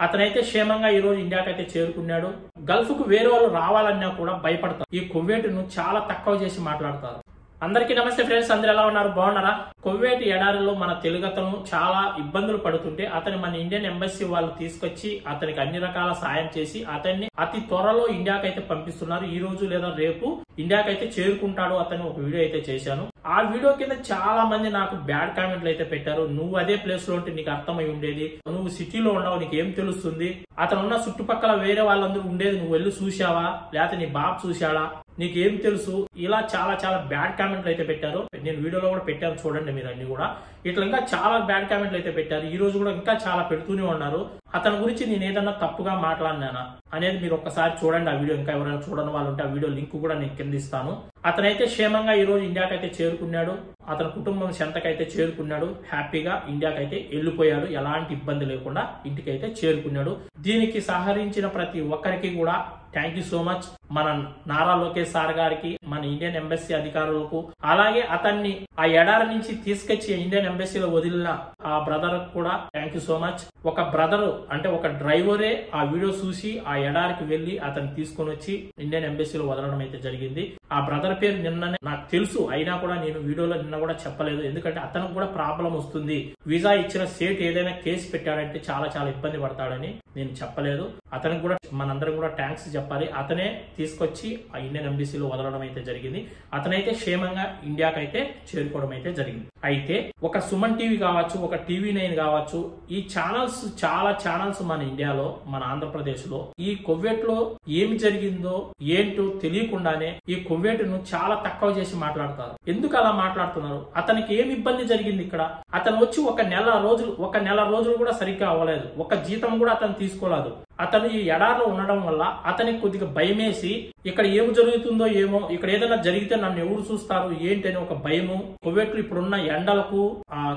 అతనైతే క్షేమంగా ఈ రోజు ఇండియాకైతే చేరుకున్నాడు. గల్ఫ్ కు వేరే వాళ్ళు రావాలన్నా కూడా భయపడతారు. ఈ కువైట్ను చాలా తక్కువ చేసి మాట్లాడతారు. అందరికీ నమస్తే ఫ్రెండ్స్, అందరు ఎలా ఉన్నారు? బాగున్నారా? కువైట్ ఎడారిలో మన తెలుగతను చాలా ఇబ్బందులు పడుతుంటే అతని మన ఇండియన్ ఎంబసీ వాళ్ళు తీసుకొచ్చి అతనికి అన్ని రకాల సాయం చేసి అతన్ని అతి త్వరలో ఇండియాకైతే పంపిస్తున్నారు. ఈ రోజు లేదా రేపు ఇండియాకైతే చేరుకుంటాడు అతను ఒక వీడియో అయితే చేశాను. ఆ వీడియో కింద చాలా మంది నాకు బ్యాడ్ కామెంట్లు అయితే పెట్టారు. నువ్వు అదే ప్లేస్ లో ఉంటే నీకు అర్థమై ఉండేది, నువ్వు సిటీలో ఉండవు, నీకు ఏం తెలుస్తుంది, అతను ఉన్న చుట్టుపక్కల వేరే వాళ్ళందరూ ఉండేది నువ్వు వెళ్ళి చూసావా, లేకపోతే నీ బాబు చూశాడా, నీకేం తెలుసు, ఇలా చాలా చాలా బ్యాడ్ కామెంట్లు అయితే పెట్టారు. నేను వీడియోలో కూడా పెట్టాను, చూడండి మీరు అన్ని కూడా. ఇట్లా ఇంకా చాలా బ్యాడ్ కామెంట్లు అయితే పెట్టారు. ఈ రోజు కూడా ఇంకా చాలా పెడుతూనే ఉన్నారు. అతని గురించి నేను ఏదన్నా తప్పుగా మాట్లాడినానా అనేది మీరు ఒక్కసారి చూడండి. ఆ వీడియో ఇంకా ఎవరైనా చూడని వాళ్ళు ఉంటే ఆ వీడియో లింక్ కూడా నేను కింద ఇస్తాను. అతనైతే క్షేమంగా ఈ రోజు ఇండియాకైతే చేరుకున్నాడు. అతని కుటుంబం చెంతకైతే చేరుకున్నాడు. హ్యాపీగా ఇండియాకైతే వెళ్ళిపోయాడు. ఎలాంటి ఇబ్బంది లేకుండా ఇంటికైతే చేరుకున్నాడు. దీనికి సహకరించిన ప్రతి ఒక్కరికి కూడా థ్యాంక్ యూ సో మచ్. మన నారా లోకేష్ సార్ గారికి, మన ఇండియన్ ఎంబసీ అధికారులకు, అలాగే అతన్ని ఆ ఎడారి నుంచి తీసుకొచ్చి ఇండియన్ ఎంబసీలో వదిలిన ఆ బ్రదర్ కూడా థ్యాంక్ యూ సో మచ్. ఒక బ్రదర్ అంటే ఒక డ్రైవరే ఆ వీడియో చూసి ఆ ఎడారికి వెళ్లి అతన్ని తీసుకొని వచ్చి ఇండియన్ ఎంబసీలో వదలడం అయితే జరిగింది. ఆ బ్రదర్ పేరు నిన్ననే నాకు తెలుసు, అయినా కూడా నేను వీడియోలో నిన్న కూడా చెప్పలేదు. ఎందుకంటే అతనికి కూడా ప్రాబ్లం వస్తుంది. వీసా ఇచ్చిన స్టేట్ ఏదైనా కేసు పెట్టాడంటే చాలా చాలా ఇబ్బంది పడతాడని నేను చెప్పలేదు. అతనికి కూడా మనందరం కూడా థ్యాంక్స్ చెప్పాలి. అతనే తీసుకొచ్చి ఆ ఇండియన్ ఎంబసీలో వదలడం అయితే జరిగింది. అతనైతే క్షేమంగా ఇండియాకైతే చేరుకోవడం అయితే జరిగింది. అయితే ఒక సుమన్ టీవీ కావచ్చు, ఒక TV9 కావచ్చు, ఈ ఛానల్స్ చాలా ఛానల్స్ మన ఇండియాలో, మన ఆంధ్రప్రదేశ్ లో ఈ కువైట్ లో ఏమి జరిగిందో ఏంటో తెలియకుండానే ఈ కువైట్ ను చాలా తక్కువ చేసి మాట్లాడతారు. ఎందుకు అలా మాట్లాడుతున్నారు? అతనికి ఏమి ఇబ్బంది జరిగింది ఇక్కడ? అతను వచ్చి ఒక నెల రోజులు కూడా సరిగ్గా అవ్వలేదు. ఒక జీతం కూడా అతను తీసుకోలేదు. అతను ఈ ఎడారిలో ఉండడం వల్ల అతనికి కొద్దిగా భయమేసి ఇక్కడ ఏమి జరుగుతుందో ఏమో, ఇక్కడ ఏదైనా జరిగితే నన్ను ఎవరు చూస్తారు ఏంటి అని ఒక భయము, కువైట్లో ఇప్పుడున్న ఎండలకు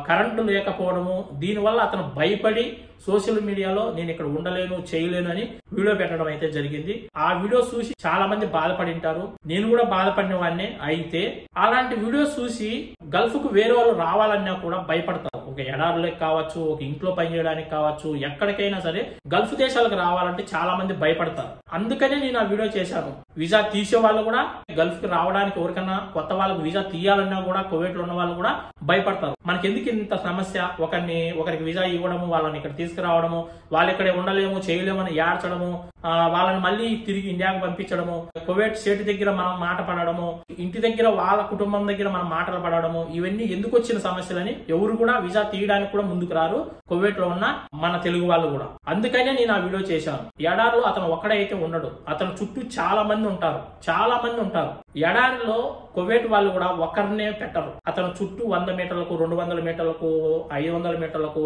కరెంటు లేకపోవడము, దీనివల్ల అతను భయపడి సోషల్ మీడియాలో నేను ఇక్కడ ఉండలేను చేయలేను అని వీడియో పెట్టడం అయితే జరిగింది. ఆ వీడియో చూసి చాలా మంది బాధపడి ఉంటారు. నేను కూడా బాధపడిన వాడినే. అయితే అలాంటి వీడియో చూసి గల్ఫ్ కు వేరే వాళ్ళు రావాలన్నా కూడా భయపడతారు. ఒక ఎడారులకు కావచ్చు, ఒక ఇంట్లో పని చేయడానికి కావచ్చు, ఎక్కడికైనా సరే గల్ఫ్ దేశాలకు రావాలంటే చాలా మంది భయపడతారు. అందుకనే నేను ఆ వీడియో చేశాను. వీసా తీసే వాళ్ళు కూడా గల్ఫ్ కి రావడానికి, ఎవరికన్నా కొత్త వాళ్ళకి వీసా తీయాలన్నా కూడా కువైట్ లో ఉన్న వాళ్ళు కూడా భయపడతారు. మనకి ఎందుకు ఇంత సమస్య? ఒకరికి వీసా ఇవ్వడము, వాళ్ళని ఇక్కడ తీసుకురావడము, వాళ్ళు ఇక్కడే ఉండలేము చేయలేమని ఏడ్చడము, వాళ్ళని మళ్ళీ తిరిగి ఇండియాకు పంపించడము, కువైట్ స్టేట్ దగ్గర మనం మాట పడడము, ఇంటి దగ్గర వాళ్ళ కుటుంబం దగ్గర మనం మాటలు పడడము, ఇవన్నీ ఎందుకు వచ్చిన సమస్యలని ఎవరు కూడా వీసా తీయడానికి కూడా ముందుకు రారు, కువైట్ లో ఉన్న మన తెలుగు వాళ్ళు కూడా. అందుకనే నేను ఆ వీడియో చేశాను. ఎడారిలో అతను ఒక్కడైతే ఉండడు, అతను చుట్టూ చాలా మంది ఉంటారు. ఎడారిలో కువైట్ వాళ్ళు కూడా ఒకరినే పెట్టరు. అతను చుట్టూ 100 మీటర్లకు, 200 మీటర్లకు, 500 మీటర్లకు,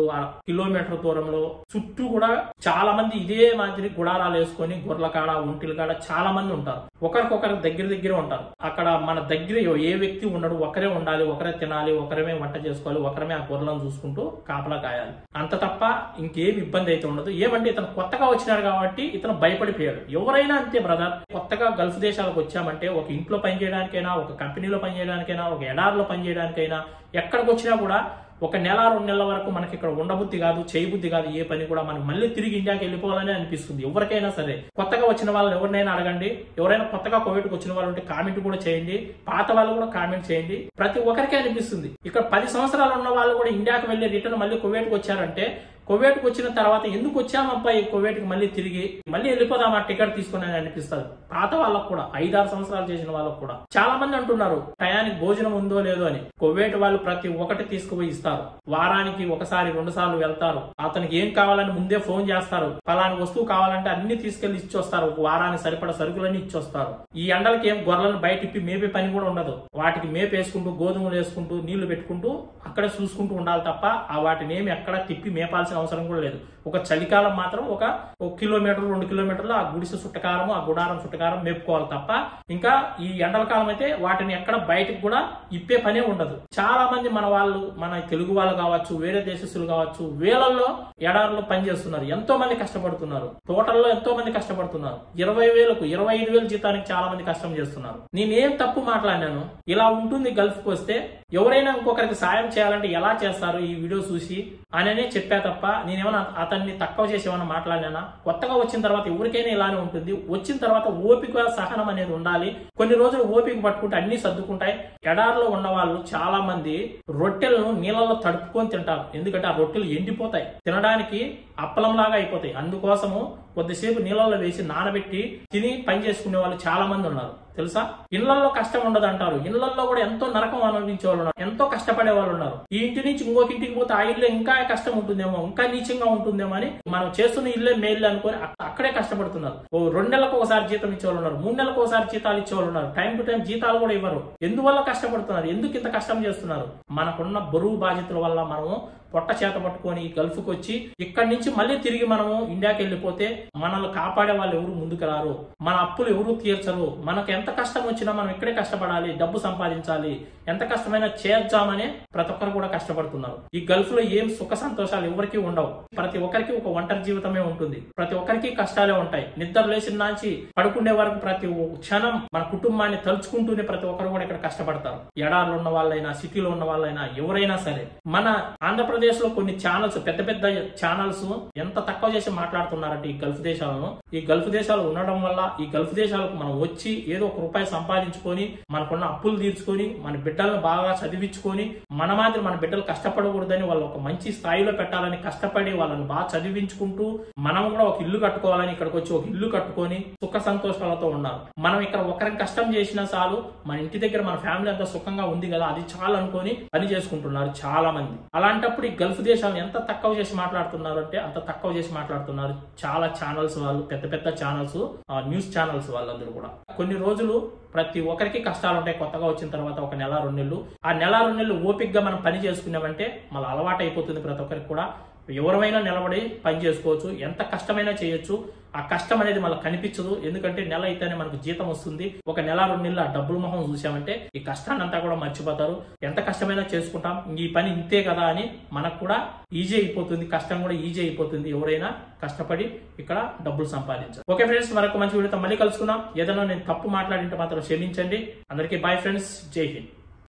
కిలోమీటర్ దూరంలో చుట్టూ కూడా చాలా మంది ఇదే మాదిరి గుడారాలు వేసుకొని గొర్రెల కాడ, ఒంటిల కాడ చాలా మంది ఉంటారు. ఒకరికొకరు దగ్గర ఉంటారు. అక్కడ మన దగ్గర ఏ వ్యక్తి ఉండడు, ఒకరే ఉండాలి, ఒకరే తినాలి, ఒకరమే వంట చేసుకోవాలి, ఒకరమే ఆ గొర్రెలను చూసుకుంటూ కాపలా కాయాలి. అంత తప్ప ఇంకేం ఇబ్బంది అయితే ఉండదు. ఏమంటే ఇతను కొత్తగా వచ్చినాడు కాబట్టి ఇతను భయపడిపోయాడు. ఎవరైనా అంతే బ్రదర్. కొత్తగా గల్ఫ్ దేశాలకు వచ్చామంటే ఒక ఇంట్లో పని చేయడానికైనా, ఒక కంపెనీలో పని చేయడానికైనా, ఒక ఎడారిలో పని చేయడానికైనా, ఎక్కడికి వచ్చినా కూడా ఒక నెల 2 నెలల వరకు మనకి ఇక్కడ ఉండబుద్ధి కాదు, చేయబుద్ధి కాదు. ఏ పని కూడా మనం మళ్ళీ తిరిగి ఇండియాకి వెళ్ళిపోవాలని అనిపిస్తుంది ఎవరికైనా సరే. కొత్తగా వచ్చిన వాళ్ళని ఎవరినైనా అడగండి. ఎవరైనా కొత్తగా కువైట్కి వచ్చిన వాళ్ళు ఉంటే కామెంట్ కూడా చేయండి, పాత వాళ్ళు కూడా కామెంట్ చేయండి. ప్రతి ఒక్కరికే అనిపిస్తుంది. ఇక్కడ 10 సంవత్సరాలు ఉన్న వాళ్ళు కూడా ఇండియాకి వెళ్ళి రిటర్న్ మళ్ళీ కువైట్కి వచ్చారంటే, కువైట్కి వచ్చిన తర్వాత ఎందుకు వచ్చామబ్బా ఈ కువైట్కి మళ్ళీ తిరిగి మళ్ళీ వెళ్ళిపోదామా టికెట్ తీసుకుని అనిపిస్తుంది. పాత వాళ్ళకు కూడా 5-6 సంవత్సరాలు చేసిన వాళ్ళకు కూడా చాలా మంది అంటున్నారు టయానికి భోజనం ఉందో లేదో అని. కువైట్ వాళ్ళు ప్రతి ఒక్కటి తీసుకుపోయి ఇస్తారు. వారానికి 1-2 సార్లు వెళ్తారు. అతనికి ఏం కావాలని ముందే ఫోన్ చేస్తారు. ఫలాని వస్తువు కావాలంటే అన్ని తీసుకెళ్లి ఇచ్చొస్తారు. ఒక వారానికి సరిపడ సరుకులన్నీ ఇచ్చొస్తారు. ఈ ఎండలకి ఏం గొర్రెలను బయట ఇప్పి మేపే పని కూడా ఉండదు. వాటికి మేపేసుకుంటూ, గోధుమలు వేసుకుంటూ, నీళ్లు పెట్టుకుంటూ అక్కడే చూసుకుంటూ ఉండాలి తప్ప ఆ వాటిని ఏమి ఎక్కడ తిప్పి మేపాల్సిన అవసరం కూడా లేదు. ఒక చలికాలం మాత్రం ఒక కిలోమీటర్ 2 కిలోమీటర్లు ఆ గుడిసె చుట్టకారము, ఆ గుడారం చుట్టకారం మేపుకోవాలి తప్ప ఇంకా ఈ ఎండల కాలం అయితే వాటిని ఎక్కడ బయటకు కూడా ఇప్పే పనే ఉండదు. చాలా మంది మన వాళ్ళు, మన తెలుగు వాళ్ళు కావచ్చు, వేరే దేశస్తులు కావచ్చు, వేలల్లో ఎడారిలో పనిచేస్తున్నారు. ఎంతో మంది కష్టపడుతున్నారు. తోటల్లో ఎంతో మంది కష్టపడుతున్నారు. 20,000కు 25,000 జీతానికి చాలా మంది కష్టం చేస్తున్నారు. నేనేం తప్పు మాట్లాడినాను? ఇలా ఉంటుంది గల్ఫ్కి వస్తే. ఎవరైనా ఇంకొకరికి సాయం చేయాలంటే ఎలా చేస్తారు ఈ వీడియో చూసి అననే చెప్పా తప్ప నేనేమన్నా అతన్ని తక్కువ చేసి ఏమన్నా మాట్లాడినా? కొత్తగా వచ్చిన తర్వాత ఎవరికైనా ఇలానే ఉంటుంది. వచ్చిన తర్వాత ఓపిక సహనం అనేది ఉండాలి. కొన్ని రోజులు ఓపిక పట్టుకుంటే అన్ని సర్దుకుంటాయి. ఎడారిలో ఉన్న వాళ్ళు చాలా మంది రొట్టెలను నీళ్ళలో తడుపుకొని తింటారు. ఎందుకంటే ఆ రొట్టెలు ఎండిపోతాయి, తినడానికి అప్పలంలాగా అయిపోతాయి. అందుకోసము కొద్దిసేపు నీళ్ళల్లో వేసి నానబెట్టి తిని పని చేసుకునే వాళ్ళు చాలా మంది ఉన్నారు తెలుసా. ఇళ్లలో కష్టం ఉండదు అంటారు. ఇళ్లలో కూడా ఎంతో నరకం అనుభవించే వాళ్ళు ఉన్నారు, ఎంతో కష్టపడే వాళ్ళు ఉన్నారు. ఈ ఇంటి నుంచి ఇంకొక ఇంటికి పోతే ఆ ఇల్లు ఇంకా కష్టం ఉంటుందేమో, ఇంకా నీచంగా ఉంటుందేమో అని మనం చేస్తున్న ఇల్లే మేలు అనుకొని అక్కడే కష్టపడుతున్నారు. 2 నెలలకు ఒకసారి జీతం ఇచ్చేవాళ్ళు ఉన్నారు, 3 నెలలకు ఒకసారి జీతాలు ఇచ్చేవాళ్ళు ఉన్నారు. టైం టు టైం జీతాలు కూడా ఇవ్వరు. ఎందువల్ల కష్టపడుతున్నారు? ఎందుకు ఇంత కష్టం చేస్తున్నారు? మనకున్న బరువు బాధ్యతల వల్ల మనము పొట్ట చేత పట్టుకొని గల్ఫ్కి వచ్చి ఇక్కడి నుంచి మళ్ళీ తిరిగి మనము ఇండియాకి వెళ్ళిపోతే మనల్ని కాపాడే వాళ్ళు ఎవరు ముందుకు రారు, మన అప్పులు ఎవరు తీర్చరు. మనకు ఎంత కష్టం వచ్చినా మనం ఇక్కడే కష్టపడాలి, డబ్బు సంపాదించాలి, ఎంత కష్టమైనా చేద్దామని ప్రతి ఒక్కరు కూడా కష్టపడుతున్నారు. ఈ గల్ఫ్ లో ఏం సుఖ సంతోషాలు ఎవరికి ఉండవు. ప్రతి ఒక్కరికి ఒక ఒంటరి జీవితమే ఉంటుంది. ప్రతి ఒక్కరికి కష్టాలే ఉంటాయి. నిద్ర లేచిన నుంచి పడుకునే వరకు ప్రతి క్షణం మన కుటుంబాన్ని తలుచుకుంటూనే ప్రతి ఒక్కరు కూడా ఇక్కడ కష్టపడతారు. ఎడార్లో ఉన్న వాళ్ళైనా, సిటీలో ఉన్న వాళ్ళైనా, ఎవరైనా సరే. మన ఆంధ్రప్రదేశ్ లో కొన్ని ఛానల్స్, పెద్ద పెద్ద ఛానల్స్ ఎంత తక్కువ చేసి మాట్లాడుతున్నారంటే ఈ గల్ఫ్ దేశాలను. ఈ గల్ఫ్ దేశాలు ఉండడం వల్ల ఈ గల్ఫ్ దేశాలకు మనం వచ్చి ఏదో ఒక రూపాయి సంపాదించుకొని మనకున్న అప్పులు తీర్చుకొని మన బిడ్డలను బాగా చదివించుకొని మన మాదిరి మన బిడ్డలు కష్టపడకూడదని వాళ్ళు ఒక మంచి స్థాయిలో పెట్టాలని కష్టపడి వాళ్ళని బాగా చదివించుకుంటూ మనం కూడా ఒక ఇల్లు కట్టుకోవాలని ఇక్కడికి వచ్చి ఒక ఇల్లు కట్టుకొని సుఖ సంతోషాలతో ఉన్నారు. మనం ఇక్కడ ఒకరికి కష్టం చేసినా చాలు, మన ఇంటి దగ్గర మన ఫ్యామిలీ అంతా సుఖంగా ఉంది కదా అది చాలు అనుకొని పని చేసుకుంటున్నారు చాలా మంది. అలాంటప్పుడు ఈ గల్ఫ్ దేశాలను ఎంత తక్కువ చేసి మాట్లాడుతున్నారు అంటే అంత తక్కువ చేసి మాట్లాడుతున్నారు చాలా ఛానల్స్ వాళ్ళు, పెద్ద పెద్ద ఛానల్స్, న్యూస్ ఛానల్స్ వాళ్ళందరూ కూడా. కొన్ని రోజులు ప్రతి ఒక్కరికి కష్టాలు ఉంటాయి. కొత్తగా వచ్చిన తర్వాత ఒక నెల 2 నెలలు, ఆ నెల 2 నెలలు ఓపికగా మనం పని చేసుకున్నామంటే మళ్ళీ అలవాటు అయిపోతుంది ప్రతి ఒక్కరికి కూడా. ఎవరైనా నిలబడి పని చేసుకోవచ్చు, ఎంత కష్టమైనా చేయొచ్చు. ఆ కష్టం అనేది మనకు కనిపించదు, ఎందుకంటే నెల అయితేనే మనకు జీతం వస్తుంది. ఒక నెల 2 నెలలు ఆ డబ్బుల మొహం చూసామంటే ఈ కష్టాన్ని అంతా కూడా మర్చిపోతారు. ఎంత కష్టమైనా చేసుకుంటాం, ఈ పని ఇంతే కదా అని మనకు కూడా ఈజీ అయిపోతుంది, కష్టం కూడా ఈజీ అయిపోతుంది. ఎవరైనా కష్టపడి ఇక్కడ డబ్బులు సంపాదించారు. ఓకే ఫ్రెండ్స్, మరొక మంచి వీడియోతో మళ్ళీ కలుసుకుందాం. ఏదైనా నేను తప్పు మాట్లాడింటే మాత్రం క్షమించండి. అందరికీ బాయ్ ఫ్రెండ్స్, జై హింద్.